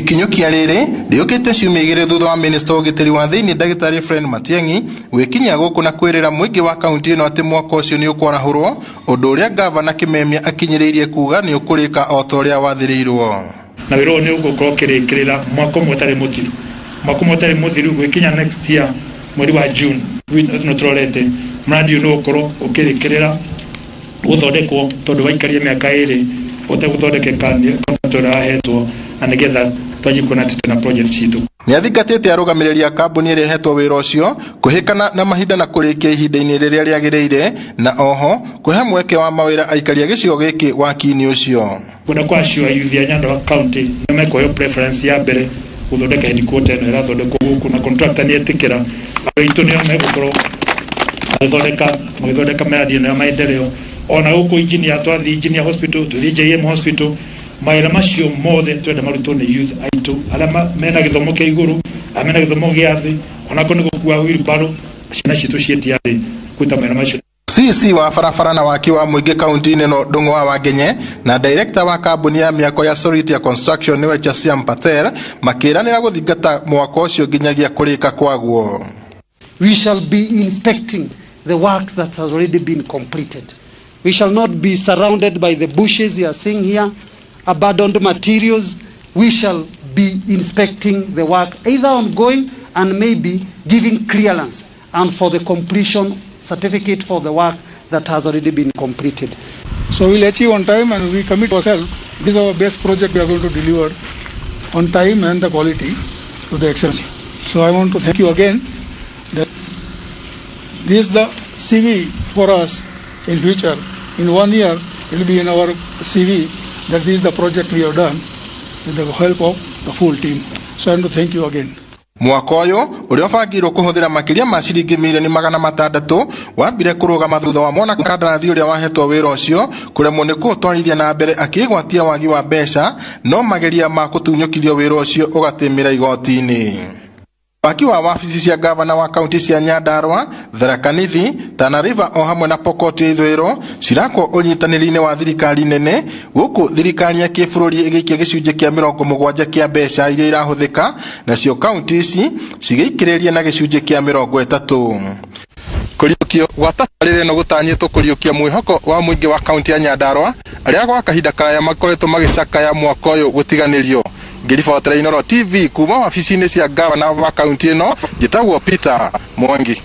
Ikinyukia riri riukite ciumigire thutha wa minister ugitiri wa thiini Dagitari Fred Matiang'i gwikinya guku na kwirira muingi wa kaunti ino ati mwaka ucio ni ukwarahurwo undu uria Ngabana Kimemia akinyiriirie kuuga ni ukurika o ta uria wathirirwo na wiro ni ugukorwo kirikirira mwaka mutari muthiru gwikinya next year mweri wa June no turorete mradi no ukorwo ukirikirira uthondekwo tondu waikarie miaka iri uteguthondekeka turahetwo anigetha twajikona tena project citu ni athingatite arugamiriria kambuni iri hetwo wira ucio kuhikana na mahinda na kurikia ihinda-ini riria riagiriire na oho kuhe mweke wa mawira aikaria gicigo giki waaki-ini ucio kuna kwa shua youth ya Nyandarua county nimeko yo preference ya mbere guthondeka headquarter ino irathondekwo guku na contractor ni etikira abitu ni megukoro magithondeka miradi ino ya maendeleo ona guku engineer twathi engineer hospital tuthi JM hospital maira macio mothe twende marutwo ni youth aitu ala mena githomo kia iguru amena githomo gia thi ona ko ni gukua wheelbarrow cina citu cietia thi kuta maira macio CC wa farafara na waki wa muingi kaunti-ini no Ndung'u wa Wagenye na director wa kambuni ya mīako ya Solitia Construction niwe Chasiam Patel makiranira guthingata mwaka ucio nginyagia kurika kwaguo. We shall be inspecting the work that has already been completed. We shall not be surrounded by the bushes you are seeing here, abandoned materials. We shall be inspecting the work either ongoing and maybe giving clearance and for the completion certificate for the work that has already been completed. So we'll achieve on time and we commit ourselves. This is our best project we are going to deliver on time and the quality to the excellence. So I want to thank you again that this is the CV for us in future. In 1 year it will be in our CV that this is the project we have done with the help of the full team. So I want to thank you again. Mwaka uyu uria bangirwo kuhuthira makiria ma ciringi milioni 600 wambire kurugama thutha wa mwana kandarathi uria wahetwo wira ucio kuremwo ni kuutwarithia na mbere akigwatia wagi wa mbeca no mageria ma kutunyukithio wira ucio ugatimira igoti-ini. Waki wa wabici cia Ngabana wa kaunti cia Nyandarua, Tharaka Nithi, Tana River o hamwe na Pokot ya ithwiro cirakwo unyitaniri-ini wa thirikari nene guku thirikari ya kibururi igiikia gicunje kia 70 kia mbeca iria irahuthika nacio kaunti ici cigeikiriria na gicunje kia 30. Kuriukio gwatabarire no gutanyitwo kuriukia mwihoko wa muingi wa kaunti ya Nyandarua aria gwa kahinda karaya makoretwo magicakaya mwaka uyu gutiganirio. Ngiribotera Inooro TV kuma wabici-ini cia Ngabana wa kaunti ino njitagwo Peter Mwangi.